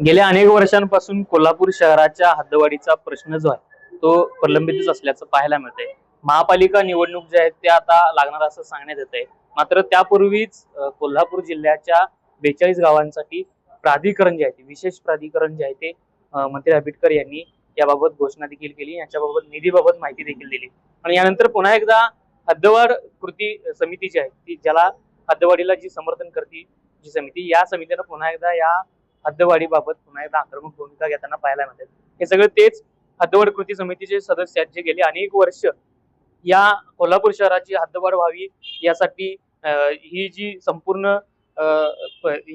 गेल्या अनेक वर्षांपासून कोल्हापूर शहराच्या हद्दवाढीचा प्रश्न जो आहे तो प्रलंबितच असल्याचं पाहायला मिळतंय. महापालिका निवडणूक जे आहेत ते आता लागणार असं सांगण्यात येत आहे. मात्र त्यापूर्वीच कोल्हापूर जिल्ह्याच्या 42 गावांसाठी प्राधिकरण जे आहे ते विशेष प्राधिकरण जे आहे ते मंत्री आंबेडकर यांनी याबाबत घोषणा देखील केली. याच्याबाबत निधीबाबत माहिती देखील दिली आणि यानंतर पुन्हा एकदा हद्दवाढ कृती समिती जी आहे ती ज्याला हद्दवाढीला जी समर्थन करते जी समिती या समितीनं पुन्हा एकदा या हद्दवाढीबाबत पुन्हा एकदा आक्रमक भूमिका घेताना पाहायला मिळते. हे सगळे तेच हद्दवाढ कृती समितीचे सदस्य आहेत जे गेली अनेक वर्ष या कोल्हापूर शहराची हद्दवाढ व्हावी यासाठी ही जी संपूर्ण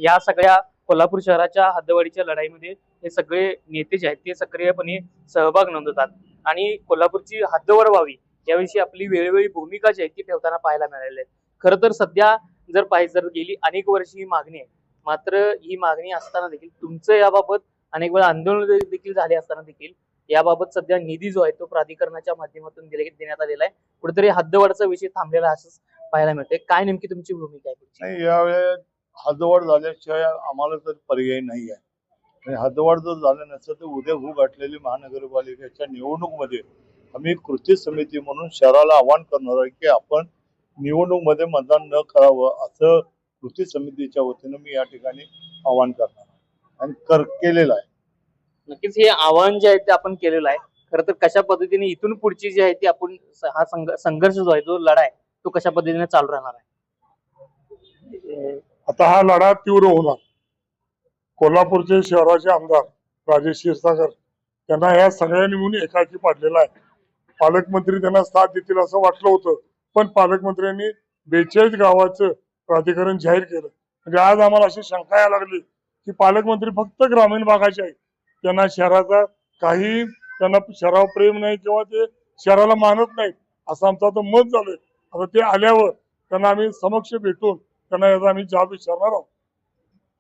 या सगळ्या कोल्हापूर शहराच्या हद्दवाढीच्या लढाईमध्ये हे सगळे नेते जे आहेत ते सक्रियपणे सहभाग नोंदवतात आणि कोल्हापूरची हद्दवाढ व्हावी याविषयी आपली वेळोवेळी भूमिका जी आहे ती ठेवताना पाहायला मिळालेली आहे. खरं तर सध्या जर गेली अनेक वर्ष ही मागणी आहे. मात्र ही मागणी असताना देखील तुमचं याबाबत अनेक वेळा आंदोलन देखील झाले असताना देखील याबाबत सध्या निधी जो आहे तो प्राधिकरणाच्या माध्यमातून देण्यात आलेला आहे. कुठेतरी हद्दवाढचा विषय थांबलेला असं पाहायला मिळते. काय नेमकी तुमची भूमिका आहे? नाही, यावेळेस हद्दवाढ झाल्याशिवाय आम्हाला तर पर्याय नाही आहे. आणि हद्दवाढ जर झालं नसतं तर उद्या होऊ गाठलेली महानगरपालिकेच्या निवडणूकमध्ये आम्ही कृती समिती म्हणून शहराला आवाहन करणार आहे की आपण निवडणूकमध्ये मतदान न करावं असं कृती समितीच्या वतीनं मी या ठिकाणी आवाहन करणार आहे आणि केलेलं आहे. नक्कीच हे आव्हान जे आहे ते आपण केलेलं आहे. खरं तर कशा पद्धतीने इथून पुढची जी आहे ती आपण हा संघर्ष जो आहे तो लढा आहे तो कशा पद्धतीने चालू राहणार आहे? आता हा लढा तीव्र होणार. कोल्हापूरचे शहराचे आमदार राजेश क्षीरसागर त्यांना या सगळ्यांनी मिळून एकाकी पाडलेला आहे. पालकमंत्री त्यांना साथ देतील असं वाटलं होतं, पण पालकमंत्र्यांनी 42 गावाचं प्राधिकरण जाहीर केलं. म्हणजे आज आम्हाला अशी शंका यायला लागली की पालकमंत्री फक्त ग्रामीण भागाचे आहेत, त्यांना शहराचा काही त्यांना शहरावर प्रेम नाही किंवा ते शहराला मानत नाहीत असं आमचं आता मत झालंय. आता ते आल्यावर त्यांना आम्ही समक्ष भेटून त्यांना याचा आम्ही जाब विचारणार आहोत.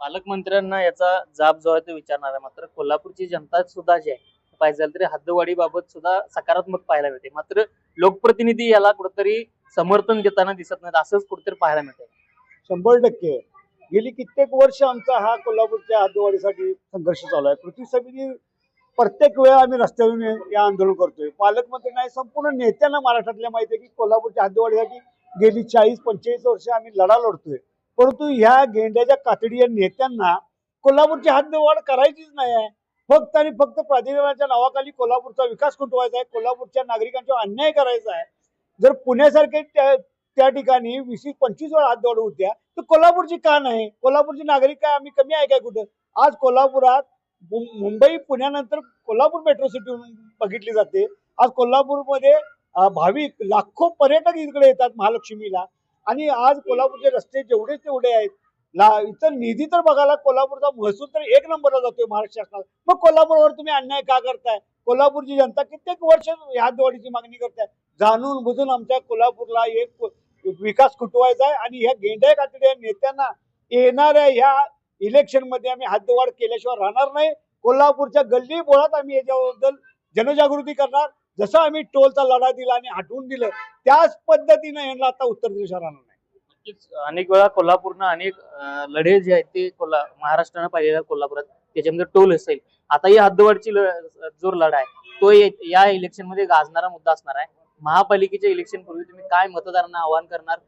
पालकमंत्र्यांना याचा जाब जो आहे तो विचारणार आहे. मात्र कोल्हापूरची जनता सुद्धा जी आहे पाहिजे तरी हद्दवाढीबाबत सुद्धा सकारात्मक पाहायला मिळते. मात्र लोकप्रतिनिधी याला कुठेतरी समर्थन देताना दिसत नाहीत असंच कुठेतरी पाहायला मिळते. 100% गेली कित्येक वर्ष आमचा हा कोल्हापूरच्या हद्दवाढीसाठी संघर्ष चालू आहे. कृती समिती प्रत्येक वेळा आम्ही रस्त्यावरून या आंदोलन करतोय. पालकमंत्री नाही संपूर्ण नेत्यांना महाराष्ट्रातल्या माहिती आहे की कोल्हापूरच्या हद्दवाढीसाठी गेली 40-45 वर्ष आम्ही लढा लढतोय. परंतु ह्या गेंड्याच्या कातडी या नेत्यांना कोल्हापूरची हद्दवाढ करायचीच नाही आहे. फक्त आणि फक्त प्राधिकरणाच्या नावाखाली कोल्हापूरचा विकास खुंटवायचा आहे, कोल्हापूरच्या नागरिकांचा अन्याय करायचा आहे. जर पुण्यासारखे त्या ठिकाणी 20-25 वेळा हद्दवाढ होत्या तर कोल्हापूरची का नाही? कोल्हापूरची नागरिक काय आम्ही कमी आहे काय कुठं? आज कोल्हापुरात मुंबई पुण्यानंतर कोल्हापूर मेट्रो सिटी म्हणून बघितली जाते. आज कोल्हापूरमध्ये भाविक लाखो पर्यटक इकडे येतात महालक्ष्मीला आणि आज कोल्हापूरचे रस्ते जेवढे तेवढे आहेत. इतर निधी तर बघायला कोल्हापूरचा महसूल तर 1 नंबरला जातोय महाराष्ट्र शासनाला. मग कोल्हापूरवर तुम्ही अन्याय का करताय? कोल्हापूरची जनता कित्येक वर्ष ह्या हद्दवाढीची मागणी करताय. जाणून बुजून आमच्या कोल्हापूरला एक विकास खुटवायचा आहे आणि ह्या गेंड्या कातड्या नेत्यांना येणाऱ्या ह्या इलेक्शन मध्ये आम्ही हद्दवाढ केल्याशिवाय राहणार नाही. कोल्हापूरच्या गल्ली बोळात आम्ही याच्याबद्दल जनजागृती करणार. जसं आम्ही टोलचा लढा दिला आणि हटवून दिलं त्याच पद्धतीने यांना आता उत्तर दिशा राहणार नाही. नक्कीच अनेक वेळा कोल्हापूरनं अनेक लढे जे आहेत ते महाराष्ट्रानं पाहिलेल्या कोल्हापुरात त्याच्यामध्ये टोल असेल. आता ही हद्दवाढची जो लढा आहे तो या इलेक्शन मध्ये गाजणारा मुद्दा असणार आहे. महापालिकेच्या इलेक्शन पूर्वी तुम्ही काय मतदारांना आवाहन करणार,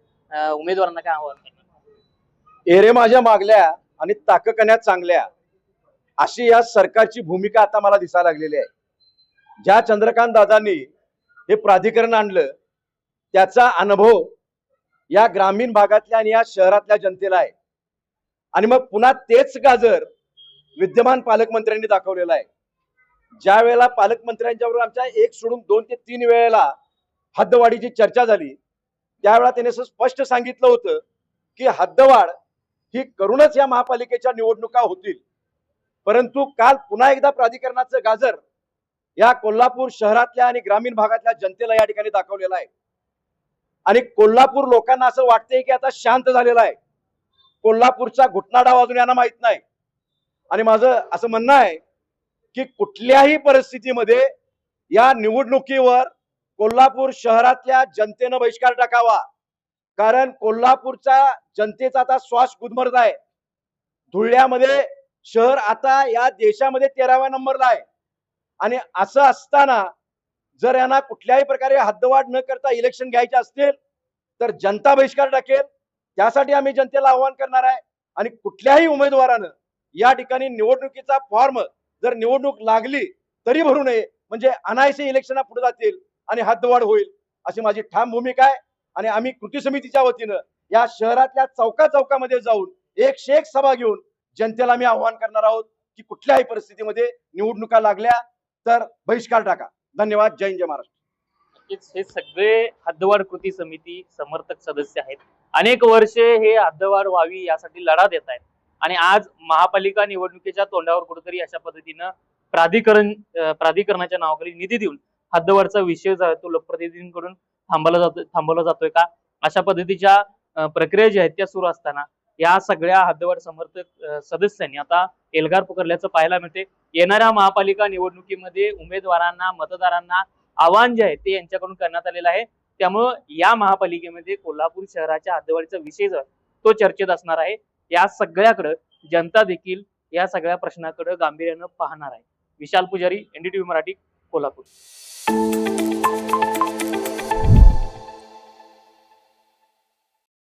उमेदवारांना काय आवाहन करणार? एरे माझ्या मागल्या आणि ताककण्यात चांगल्या अशी या सरकारची भूमिका आता मला दिसायला लागलेली आहे. ज्या चंद्रकांत दादांनी हे प्राधिकरण आणलं त्याचा अनुभव या ग्रामीण भागातल्या आणि या शहरातल्या जनतेला आहे आणि मग पुन्हा तेच गाजर विद्यमान पालकमंत्र्यांनी दाखवलेला आहे. ज्या वेळेला पालकमंत्र्यांच्या बरोबर आमच्या 1 सोडून 2 ते 3 वेळेला हद्दवाढीची चर्चा झाली त्यावेळेला त्यांनी असं स्पष्ट सांगितलं होतं की हद्दवाढ ही करूनच या महापालिकेच्या निवडणुका होतील. परंतु काल पुन्हा एकदा प्राधिकरणाचं गाजर या कोल्हापूर शहरातल्या आणि ग्रामीण भागातल्या जनतेला या ठिकाणी दाखवलेला आहे आणि कोल्हापूर लोकांना असं वाटतंय की आता शांत झालेला आहे. कोल्हापूरचा घुटनाडा वाजून यांना माहित नाही आणि माझं असं म्हणणं आहे की कुठल्याही परिस्थितीमध्ये या निवडणुकीवर कोल्हापूर शहरातल्या जनतेनं बहिष्कार टाकावा. कारण कोल्हापूरच्या जनतेचा आता श्वास गुदमरत आहे. धुळ्यामध्ये शहर आता या देशामध्ये 13व्या नंबरला आहे. आणि असं असताना जर यांना कुठल्याही प्रकारे हद्दवाढ न करता इलेक्शन घ्यायचे असतील तर जनता बहिष्कार टाकेल. त्यासाठी आम्ही जनतेला आव्हान करणार आहे. आणि कुठल्याही उमेदवारानं या ठिकाणी निवडणुकीचा फॉर्म जर निवडणूक लागली तरी भरू नये, म्हणजे अनायसे इलेक्शन पुढे जातील आणि हद्दवाढ होईल, अशी माझी ठाम भूमिका आहे. आणि आम्ही कृती समितीच्या वतीनं या शहरातल्या चौकामध्ये जाऊन 101 सभा घेऊन जनतेला मी आव्हान करणार आहोत की कुठल्याही परिस्थितीमध्ये निवडणुका लागल्या तर बहिष्कार टाका. धन्यवाद. जय हिंद, जय महाराष्ट्र. नक्कीच हे सगळे हद्दवाढ कृती समिती समर्थक सदस्य आहेत. अनेक वर्षे हे हद्दवाढ व्हावी यासाठी लढा देत आहेत आणि आज महापालिका निवडणुकीच्या तोंडावर कुठेतरी अशा पद्धतीनं प्राधिकरणाच्या नावाखाली निधी देऊन हद्दवाढचा विषय जो आहे तो लोकप्रतिनिधींकडून थांबवला जातोय का, अशा पद्धतीच्या प्रक्रिया ज्या आहेत त्या सुरू असताना या सगळ्या हद्दवाढ समर्थक सदस्यांनी आता एल्गार पकडल्याचं पाहायला मिळते. येणाऱ्या महापालिका निवडणुकीमध्ये उमेदवारांना मतदारांना आव्हान जे आहे ते यांच्याकडून करण्यात आलेलं आहे. त्यामुळं या महापालिकेमध्ये कोल्हापूर शहराच्या हद्दवाढीचा विषय जो आहे तो चर्चेत असणार आहे. या सगळ्याकडे जनता देखील या सगळ्या प्रश्नाकडे गांभीर्यानं पाहणार आहे. विशाल पुजारी, NDTV मराठी, कोल्हापूर.